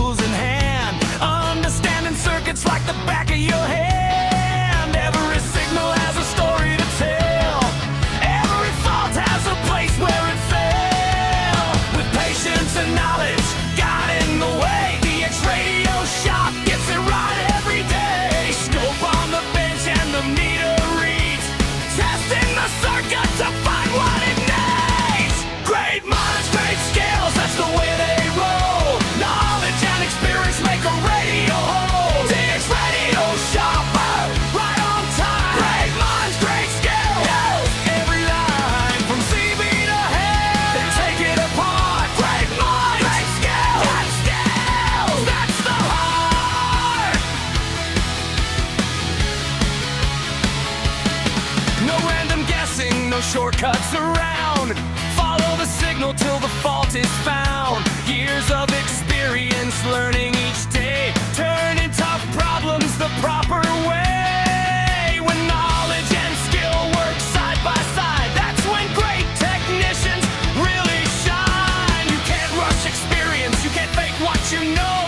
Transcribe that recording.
tools in hand, understanding circuits like the back of your hand. Every signal has a story to tell, every fault has a place where it fell. With patience and knowledge guiding the way, the X-Radio shop gets it right every day. Scope on the bench and the meter reads, testing the circuit to find what it needs. Great minds, great skills, that's the way they roll. Knowledge and experience make a radio hold. The X-Radio shop, right on time. Great minds, great skills, every line from CB to head, they take it apart. Great minds, great skills, that's the heart. No random guessing, no shortcuts around. Follow the signal till the fault is found. Years of experience learning each day, turning tough problems the proper way. When knowledge and skill work side by side, that's when great technicians really shine. You can't rush experience, you can't fake what you know.